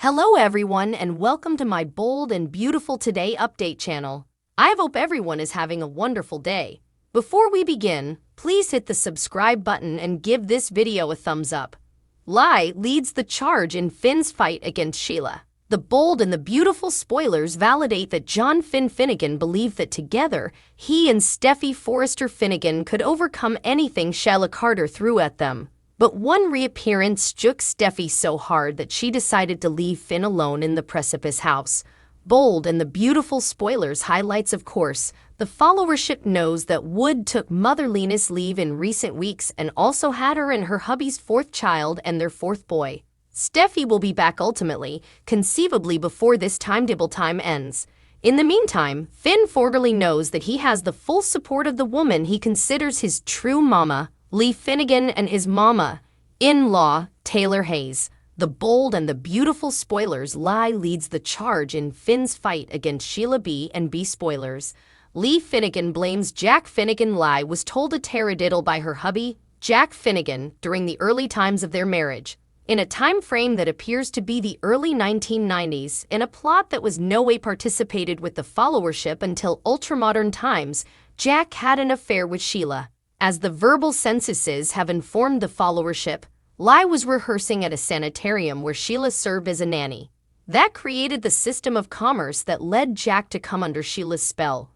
Hello everyone and welcome to my Bold and Beautiful Today update channel. I hope everyone is having a wonderful day. Before we begin, please hit the subscribe button and give this video a thumbs up. Lai leads the charge in Finn's fight against Sheila. The bold and the beautiful spoilers validate that John Finn Finnegan believed that together, he and Steffi Forrester Finnegan could overcome anything Sheila Carter threw at them. But one reappearance shook Steffi so hard that she decided to leave Finn alone in the precipice house. Bold and the beautiful spoilers highlights, of course, the followership knows that Wood took motherliness leave in recent weeks and also had her and her hubby's fourth child and their fourth boy. Steffi will be back ultimately, conceivably before this timetable time ends. In the meantime, Finn formerly knows that he has the full support of the woman he considers his true mama, Lee Finnegan, and his mama-in-law, Taylor Hayes. The bold and the beautiful spoilers. Lai leads the charge in Finn's fight against Sheila B and B spoilers. Lee Finnegan blames Jack Finnegan. Lai was told a taradiddle by her hubby, Jack Finnegan, during the early times of their marriage. In a time frame that appears to be the early 1990s, in a plot that was no way participated with the followership until ultramodern times, Jack had an affair with Sheila. As the verbal censuses have informed the followership, Lai was rehearsing at a sanitarium where Sheila served as a nanny. That created the system of commerce that led Jack to come under Sheila's spell.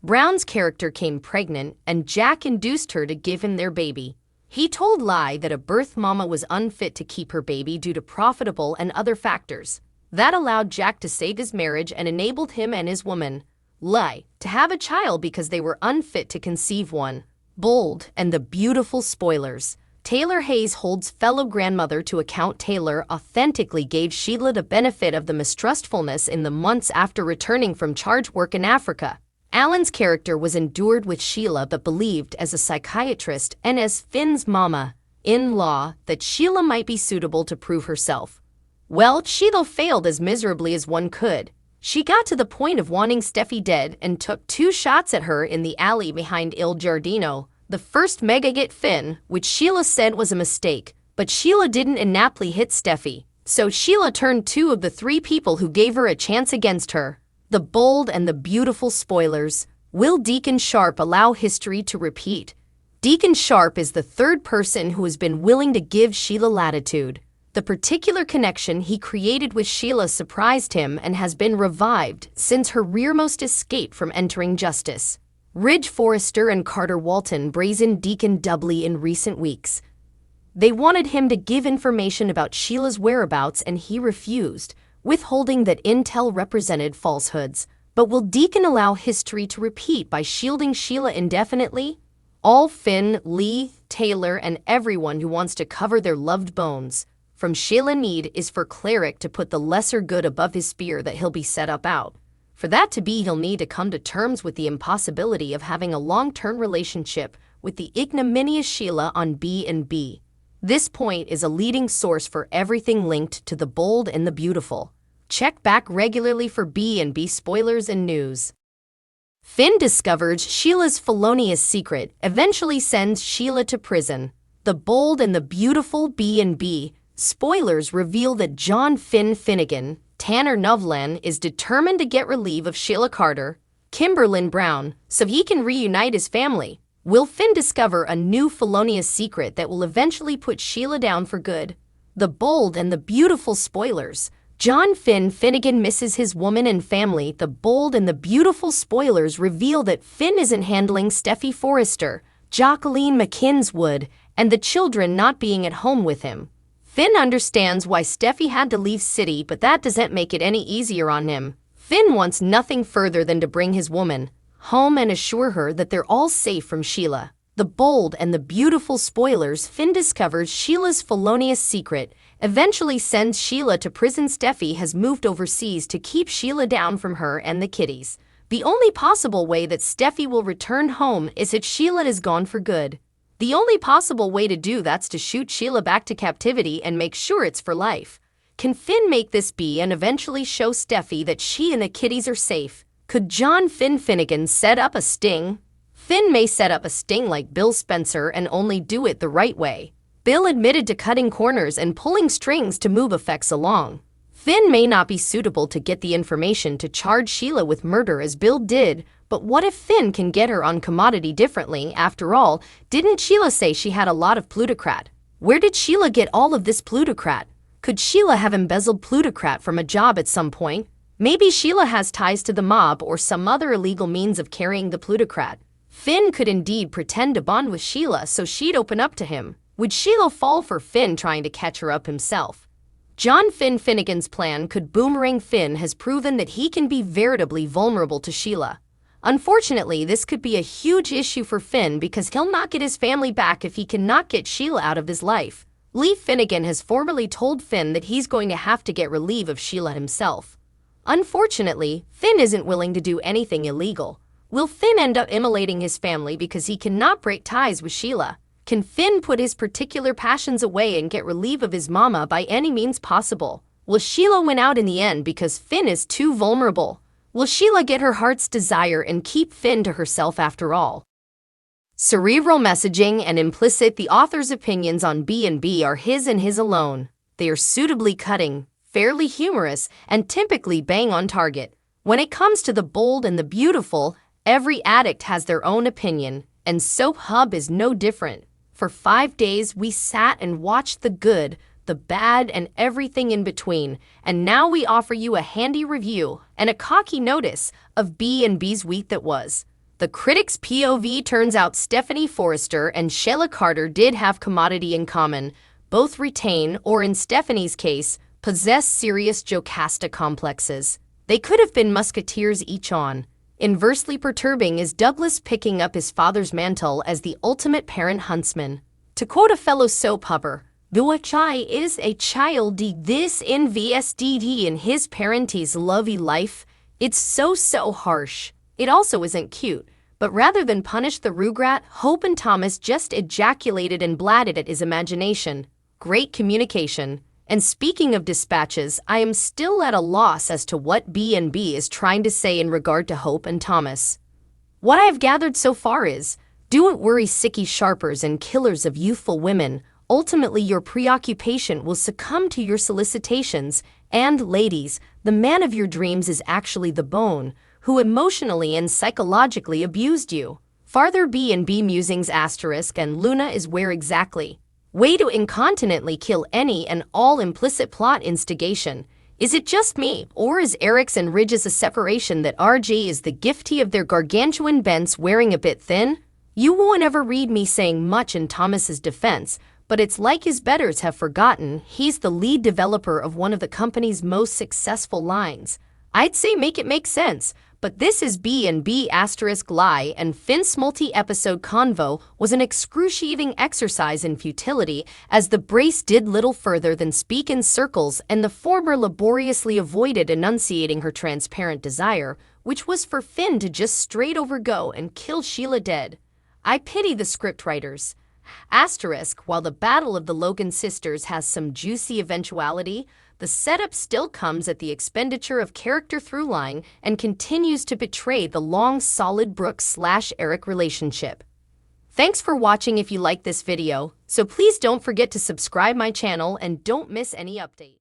Brown's character came pregnant, and Jack induced her to give him their baby. He told Lai that a birth mama was unfit to keep her baby due to profitable and other factors. That allowed Jack to save his marriage and enabled him and his woman, Lai, to have a child because they were unfit to conceive one. Bold and the beautiful spoilers. Taylor Hayes holds fellow grandmother to account. Taylor authentically gave Sheila the benefit of the mistrustfulness in the months after returning from charge work in Africa. Alan's character was endured with Sheila but believed as a psychiatrist and as Finn's mama-in-law that Sheila might be suitable to prove herself. Well, Sheila failed as miserably as one could. She got to the point of wanting Steffi dead and took 2 shots at her in the alley behind Il Giardino. The first mega-hit Finn, which Sheila said was a mistake, but Sheila didn't inaptly hit Steffi. So Sheila turned 2 of the 3 people who gave her a chance against her. The bold and the beautiful spoilers. Will Deacon Sharp allow history to repeat? Deacon Sharp is the 3rd person who has been willing to give Sheila latitude. The particular connection he created with Sheila surprised him and has been revived since her rearmost escape from entering justice. Ridge Forrester and Carter Walton brazened Deacon doubly in recent weeks. They wanted him to give information about Sheila's whereabouts and he refused, withholding that intel represented falsehoods. But will Deacon allow history to repeat by shielding Sheila indefinitely? All Finn, Lee, Taylor, and everyone who wants to cover their loved bones from Sheila need is for Cleric to put the lesser good above his spear that he'll be set up out. For that to be, he'll need to come to terms with the impossibility of having a long-term relationship with the ignominious Sheila on B&B. This point is a leading source for everything linked to the bold and the beautiful. Check back regularly for B&B spoilers and news. Finn discovers Sheila's felonious secret, eventually sends Sheila to prison. The bold and the beautiful B&B spoilers reveal that John Finn Finnegan, Tanner Novlan, is determined to get relief of Sheila Carter, Kimberlyn Brown, so he can reunite his family. Will Finn discover a new felonious secret that will eventually put Sheila down for good? The bold and the beautiful spoilers. John Finn Finnegan misses his woman and family. The bold and the beautiful spoilers reveal that Finn isn't handling Steffi Forrester, Jacqueline McKinn's Wood, and the children not being at home with him. Finn understands why Steffi had to leave city, but that doesn't make it any easier on him. Finn wants nothing further than to bring his woman home and assure her that they're all safe from Sheila. The bold and the beautiful spoilers. Finn discovers Sheila's felonious secret, eventually sends Sheila to prison. Steffi has moved overseas to keep Sheila down from her and the kiddies. The only possible way that Steffi will return home is if Sheila is gone for good. The only possible way to do that's to shoot Sheila back to captivity and make sure it's for life. Can Finn make this be and eventually show Steffi that she and the kiddies are safe? Could John Finn Finnegan set up a sting? Finn may set up a sting like Bill Spencer and only do it the right way. Bill admitted to cutting corners and pulling strings to move effects along. Finn may not be suitable to get the information to charge Sheila with murder as Bill did, but what if Finn can get her on commodity differently? After all, didn't Sheila say she had a lot of plutocrat? Where did Sheila get all of this plutocrat? Could Sheila have embezzled plutocrat from a job at some point? Maybe Sheila has ties to the mob or some other illegal means of carrying the plutocrat. Finn could indeed pretend to bond with Sheila so she'd open up to him. Would Sheila fall for Finn trying to catch her up himself? John Finnegan's plan could boomerang. Finn has proven that he can be veritably vulnerable to Sheila. Unfortunately, this could be a huge issue for Finn because he'll not get his family back if he cannot get Sheila out of his life. Lee Finnegan has formally told Finn that he's going to have to get relief of Sheila himself. Unfortunately, Finn isn't willing to do anything illegal. Will Finn end up immolating his family because he cannot break ties with Sheila? Can Finn put his particular passions away and get relief of his mama by any means possible? Will Sheila win out in the end because Finn is too vulnerable? Will Sheila get her heart's desire and keep Finn to herself after all? Cerebral messaging and implicit. The author's opinions on B&B are his and his alone. They are suitably cutting, fairly humorous, and typically bang on target. When it comes to the bold and the beautiful, every addict has their own opinion, and Soap Hub is no different. For 5 days, we sat and watched the good, the bad, and everything in between, and now we offer you a handy review and a cocky notice of B&B's week that was. The critic's POV turns out Stephanie Forrester and Sheila Carter did have commodity in common. Both retain, or in Stephanie's case, possess serious Jocasta complexes. They could have been musketeers each on. Inversely perturbing is Douglas picking up his father's mantle as the ultimate parent huntsman. To quote a fellow soap hubber, "The child is a child. This invested in his parents' lovey life. It's so harsh. It also isn't cute." But rather than punish the rugrat, Hope and Thomas just ejaculated and blatted at his imagination. Great communication. And speaking of dispatches, I am still at a loss as to what B&B is trying to say in regard to Hope and Thomas. What I have gathered so far is, don't worry sicky sharpers and killers of youthful women, ultimately your preoccupation will succumb to your solicitations, and ladies, the man of your dreams is actually the bone, who emotionally and psychologically abused you. Farther B&B musings asterisk and Luna is where exactly. Way to incontinently kill any and all implicit plot instigation. Is it just me, or is Eric's and Ridge's a separation that RJ is the giftee of their gargantuan bents wearing a bit thin? You won't ever read me saying much in Thomas's defense, but it's like his betters have forgotten he's the lead developer of one of the company's most successful lines. I'd say make it make sense, but this is B&B asterisk lie, and Finn's multi-episode convo was an excruciating exercise in futility, as the brace did little further than speak in circles and the former laboriously avoided enunciating her transparent desire, which was for Finn to just straight over go and kill Sheila dead. I pity the scriptwriters. Asterisk, while the Battle of the Logan Sisters has some juicy eventuality, the setup still comes at the expenditure of character throughline and continues to betray the long solid Brooke/Eric relationship. Thanks for watching. If you like this video, so please don't forget to subscribe my channel and don't miss any update.